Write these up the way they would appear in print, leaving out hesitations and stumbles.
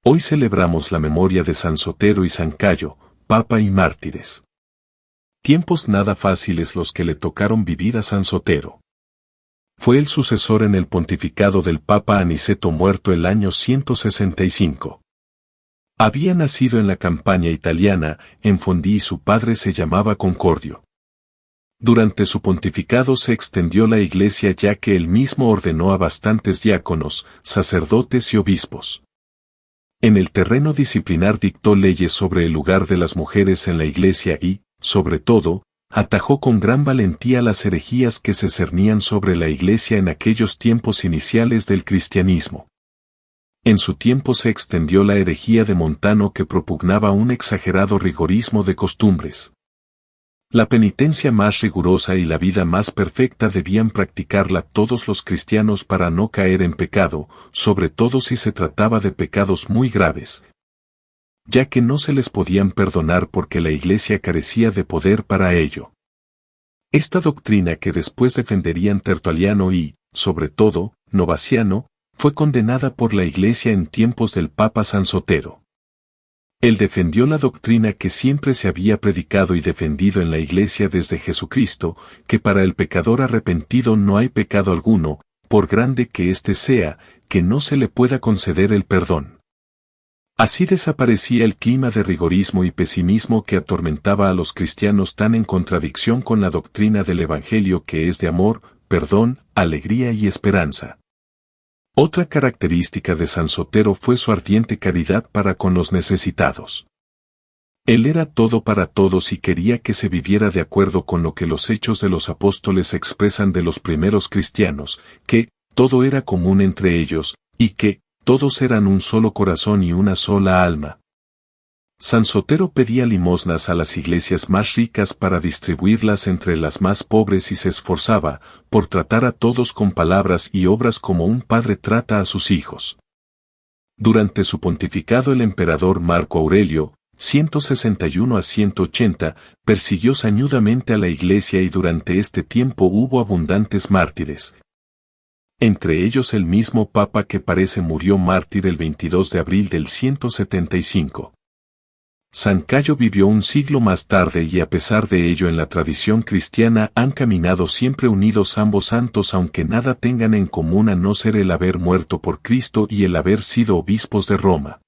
Hoy celebramos la memoria de San Sotero y San Cayo, Papa y mártires. Tiempos nada fáciles los que le tocaron vivir a San Sotero. Fue el sucesor en el pontificado del Papa Aniceto, muerto el año 165. Había nacido en la Campania italiana, en Fondi, y su padre se llamaba Concordio. Durante su pontificado se extendió la iglesia, ya que él mismo ordenó a bastantes diáconos, sacerdotes y obispos. En el terreno disciplinar dictó leyes sobre el lugar de las mujeres en la iglesia y, sobre todo, atajó con gran valentía las herejías que se cernían sobre la iglesia en aquellos tiempos iniciales del cristianismo. En su tiempo se extendió la herejía de Montano, que propugnaba un exagerado rigorismo de costumbres. La penitencia más rigurosa y la vida más perfecta debían practicarla todos los cristianos para no caer en pecado, sobre todo si se trataba de pecados muy graves, ya que no se les podían perdonar porque la Iglesia carecía de poder para ello. Esta doctrina, que después defenderían Tertuliano y, sobre todo, Novaciano, fue condenada por la Iglesia en tiempos del Papa San Sotero. Él defendió la doctrina que siempre se había predicado y defendido en la Iglesia desde Jesucristo, que para el pecador arrepentido no hay pecado alguno, por grande que éste sea, que no se le pueda conceder el perdón. Así desaparecía el clima de rigorismo y pesimismo que atormentaba a los cristianos, tan en contradicción con la doctrina del Evangelio, que es de amor, perdón, alegría y esperanza. Otra característica de San Sotero fue su ardiente caridad para con los necesitados. Él era todo para todos y quería que se viviera de acuerdo con lo que los Hechos de los Apóstoles expresan de los primeros cristianos, que todo era común entre ellos, y que todos eran un solo corazón y una sola alma. San Sotero pedía limosnas a las iglesias más ricas para distribuirlas entre las más pobres y se esforzaba por tratar a todos con palabras y obras como un padre trata a sus hijos. Durante su pontificado el emperador Marco Aurelio, 161 a 180, persiguió sañudamente a la iglesia y durante este tiempo hubo abundantes mártires. Entre ellos el mismo Papa, que parece murió mártir el 22 de abril del 175. San Cayo vivió un siglo más tarde y a pesar de ello en la tradición cristiana han caminado siempre unidos ambos santos, aunque nada tengan en común a no ser el haber muerto por Cristo y el haber sido obispos de Roma.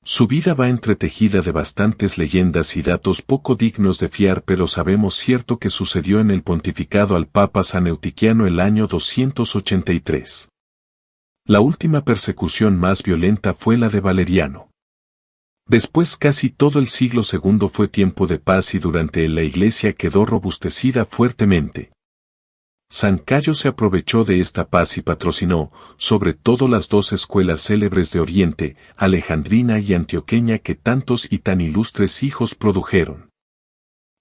Su vida va entretejida de bastantes leyendas y datos poco dignos de fiar, pero sabemos cierto que sucedió en el pontificado al Papa San Eutiquiano el año 283. La última persecución más violenta fue la de Valeriano. Después casi todo el siglo II fue tiempo de paz y durante él la Iglesia quedó robustecida fuertemente. San Cayo se aprovechó de esta paz y patrocinó, sobre todo, las dos escuelas célebres de Oriente, alejandrina y antioqueña, que tantos y tan ilustres hijos produjeron.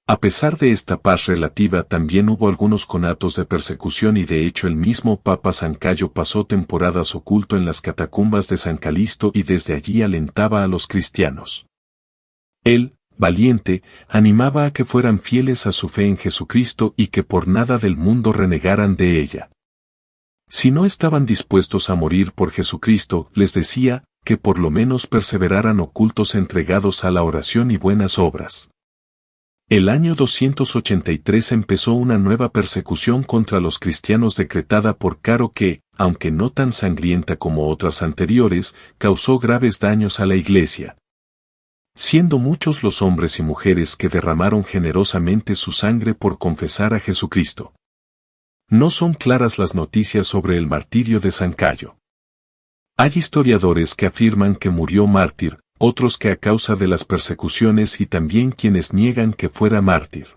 A pesar de esta paz relativa también hubo algunos conatos de persecución y de hecho el mismo Papa San Cayo pasó temporadas oculto en las catacumbas de San Calisto y desde allí alentaba a los cristianos. Él, valiente, animaba a que fueran fieles a su fe en Jesucristo y que por nada del mundo renegaran de ella. Si no estaban dispuestos a morir por Jesucristo, les decía, que por lo menos perseveraran ocultos entregados a la oración y buenas obras. El año 283 empezó una nueva persecución contra los cristianos decretada por Caro que, aunque no tan sangrienta como otras anteriores, causó graves daños a la Iglesia. Siendo muchos los hombres y mujeres que derramaron generosamente su sangre por confesar a Jesucristo. No son claras las noticias sobre el martirio de San Cayo. Hay historiadores que afirman que murió mártir, otros que a causa de las persecuciones y también quienes niegan que fuera mártir.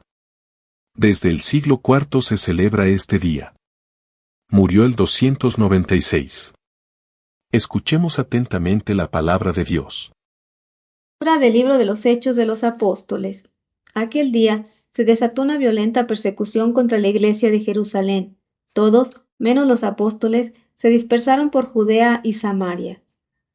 Desde el siglo IV se celebra este día. Murió el 296. Escuchemos atentamente la palabra de Dios. Del libro de los Hechos de los Apóstoles. Aquel día se desató una violenta persecución contra la iglesia de Jerusalén. Todos, menos los apóstoles, se dispersaron por Judea y Samaria.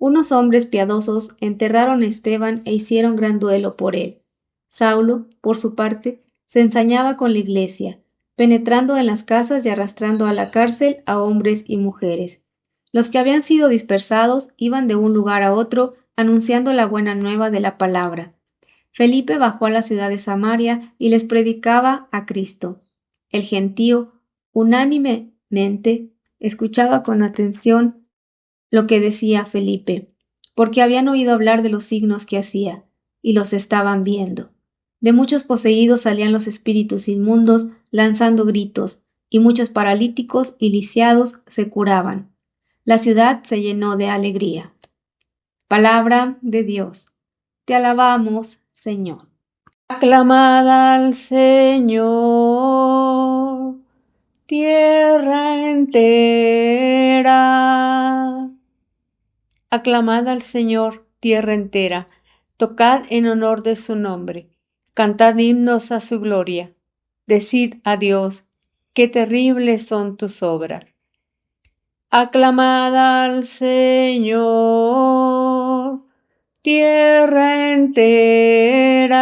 Unos hombres piadosos enterraron a Esteban e hicieron gran duelo por él. Saulo, por su parte, se ensañaba con la iglesia, penetrando en las casas y arrastrando a la cárcel a hombres y mujeres. Los que habían sido dispersados iban de un lugar a otro anunciando la buena nueva de la palabra. Felipe bajó a la ciudad de Samaria y les predicaba a Cristo. El gentío, unánimemente, escuchaba con atención lo que decía Felipe, porque habían oído hablar de los signos que hacía, y los estaban viendo. De muchos poseídos salían los espíritus inmundos, lanzando gritos, y muchos paralíticos y lisiados se curaban. La ciudad se llenó de alegría. Palabra de Dios. Te alabamos, Señor. Aclamad al Señor, tierra entera. Aclamad al Señor, tierra entera. Tocad en honor de su nombre. Cantad himnos a su gloria. Decid a Dios, qué terribles son tus obras. Aclamad al Señor, tierra entera.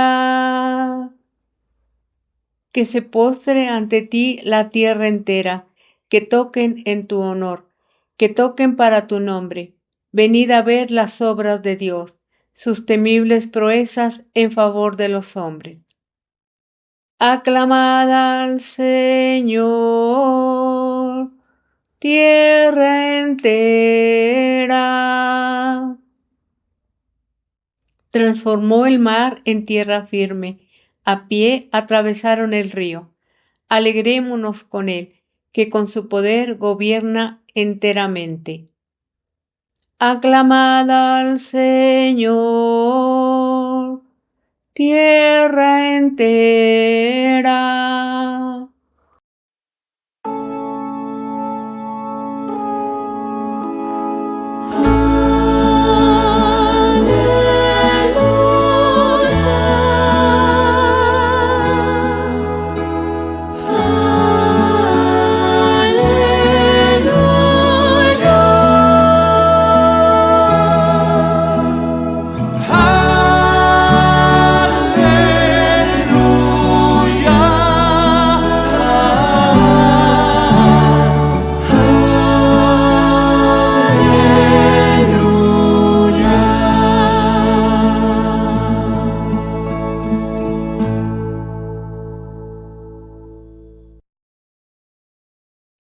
Que se postre ante ti la tierra entera, que toquen en tu honor, que toquen para tu nombre. Venid a ver las obras de Dios, sus temibles proezas en favor de los hombres. Aclamad al Señor, tierra entera. Transformó el mar en tierra firme, a pie atravesaron el río. Alegrémonos con él, que con su poder gobierna enteramente. Aclamad al Señor, tierra entera.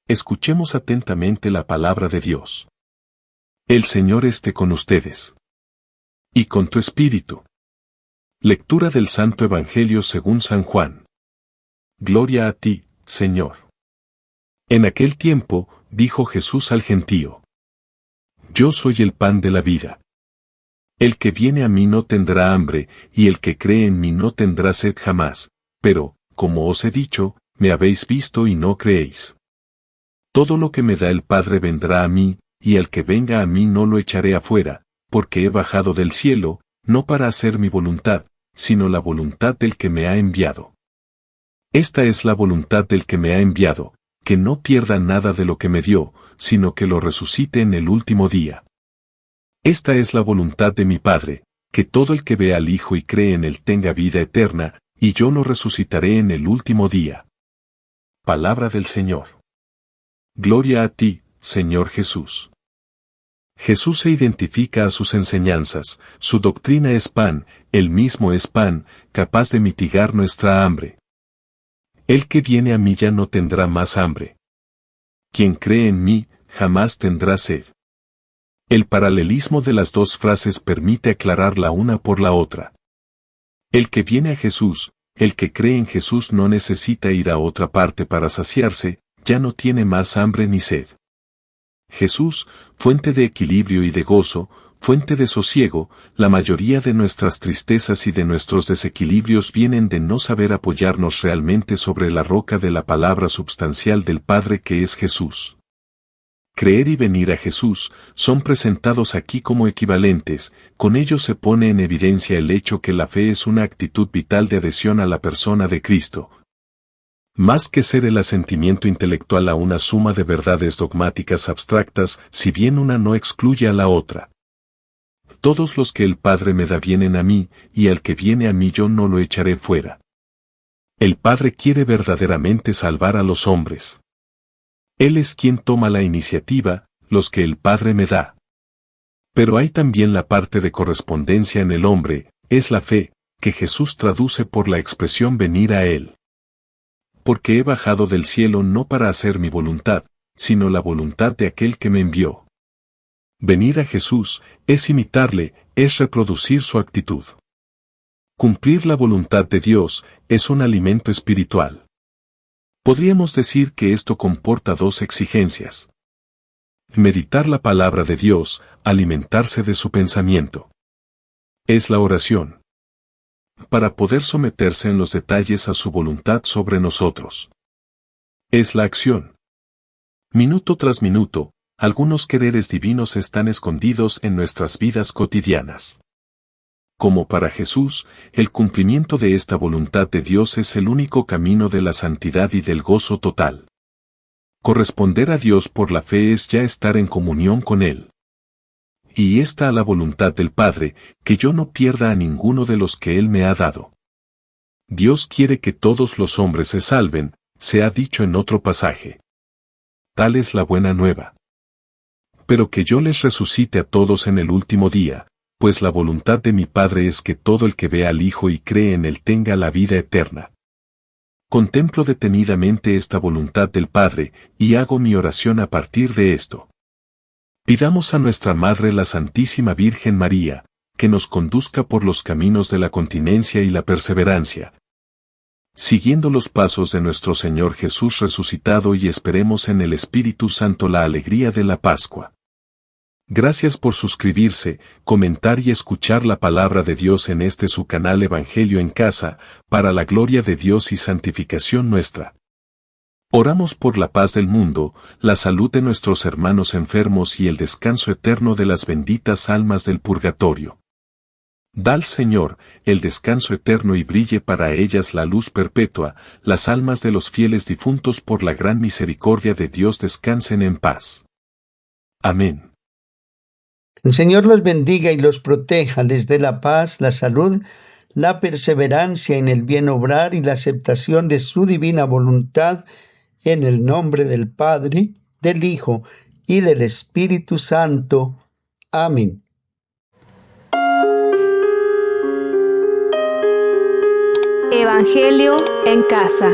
Escuchemos atentamente la palabra de Dios. El Señor esté con ustedes. Y con tu espíritu. Lectura del Santo Evangelio según San Juan. Gloria a ti, Señor. En aquel tiempo, dijo Jesús al gentío: Yo soy el pan de la vida. El que viene a mí no tendrá hambre, y el que cree en mí no tendrá sed jamás, pero, como os he dicho, me habéis visto y no creéis. Todo lo que me da el Padre vendrá a mí, y al que venga a mí no lo echaré afuera, porque he bajado del cielo, no para hacer mi voluntad, sino la voluntad del que me ha enviado. Esta es la voluntad del que me ha enviado, que no pierda nada de lo que me dio, sino que lo resucite en el último día. Esta es la voluntad de mi Padre, que todo el que vea al Hijo y cree en él tenga vida eterna, y yo lo resucitaré en el último día. Palabra del Señor. Gloria a ti, Señor Jesús. Jesús se identifica a sus enseñanzas, su doctrina es pan, él mismo es pan, capaz de mitigar nuestra hambre. El que viene a mí ya no tendrá más hambre. Quien cree en mí, jamás tendrá sed. El paralelismo de las dos frases permite aclarar la una por la otra. El que viene a Jesús, el que cree en Jesús no necesita ir a otra parte para saciarse, ya no tiene más hambre ni sed. Jesús, fuente de equilibrio y de gozo, fuente de sosiego, la mayoría de nuestras tristezas y de nuestros desequilibrios vienen de no saber apoyarnos realmente sobre la roca de la palabra substancial del Padre que es Jesús. Creer y venir a Jesús son presentados aquí como equivalentes, con ello se pone en evidencia el hecho que la fe es una actitud vital de adhesión a la persona de Cristo. Más que ser el asentimiento intelectual a una suma de verdades dogmáticas abstractas, si bien una no excluye a la otra. Todos los que el Padre me da vienen a mí, y al que viene a mí yo no lo echaré fuera. El Padre quiere verdaderamente salvar a los hombres. Él es quien toma la iniciativa, los que el Padre me da. Pero hay también la parte de correspondencia en el hombre, es la fe, que Jesús traduce por la expresión venir a Él. Porque he bajado del cielo no para hacer mi voluntad, sino la voluntad de aquel que me envió. Venir a Jesús es imitarle, es reproducir su actitud. Cumplir la voluntad de Dios es un alimento espiritual. Podríamos decir que esto comporta dos exigencias. Meditar la palabra de Dios, alimentarse de su pensamiento. Es la oración. Para poder someterse en los detalles a su voluntad sobre nosotros. Es la acción. Minuto tras minuto, algunos quereres divinos están escondidos en nuestras vidas cotidianas. Como para Jesús, el cumplimiento de esta voluntad de Dios es el único camino de la santidad y del gozo total. Corresponder a Dios por la fe es ya estar en comunión con Él. Y esta a la voluntad del Padre, que yo no pierda a ninguno de los que Él me ha dado. Dios quiere que todos los hombres se salven, se ha dicho en otro pasaje. Tal es la buena nueva. Pero que yo les resucite a todos en el último día, pues la voluntad de mi Padre es que todo el que vea al Hijo y cree en Él tenga la vida eterna. Contemplo detenidamente esta voluntad del Padre, y hago mi oración a partir de esto. Pidamos a nuestra Madre la Santísima Virgen María, que nos conduzca por los caminos de la continencia y la perseverancia. Siguiendo los pasos de nuestro Señor Jesús resucitado, y esperemos en el Espíritu Santo la alegría de la Pascua. Gracias por suscribirse, comentar y escuchar la palabra de Dios en este su canal Evangelio en Casa, para la gloria de Dios y santificación nuestra. Oramos por la paz del mundo, la salud de nuestros hermanos enfermos y el descanso eterno de las benditas almas del purgatorio. Da al Señor el descanso eterno y brille para ellas la luz perpetua, las almas de los fieles difuntos por la gran misericordia de Dios descansen en paz. Amén. El Señor los bendiga y los proteja, les dé la paz, la salud, la perseverancia en el bien obrar y la aceptación de su divina voluntad, en el nombre del Padre, del Hijo y del Espíritu Santo. Amén. Evangelio en Casa.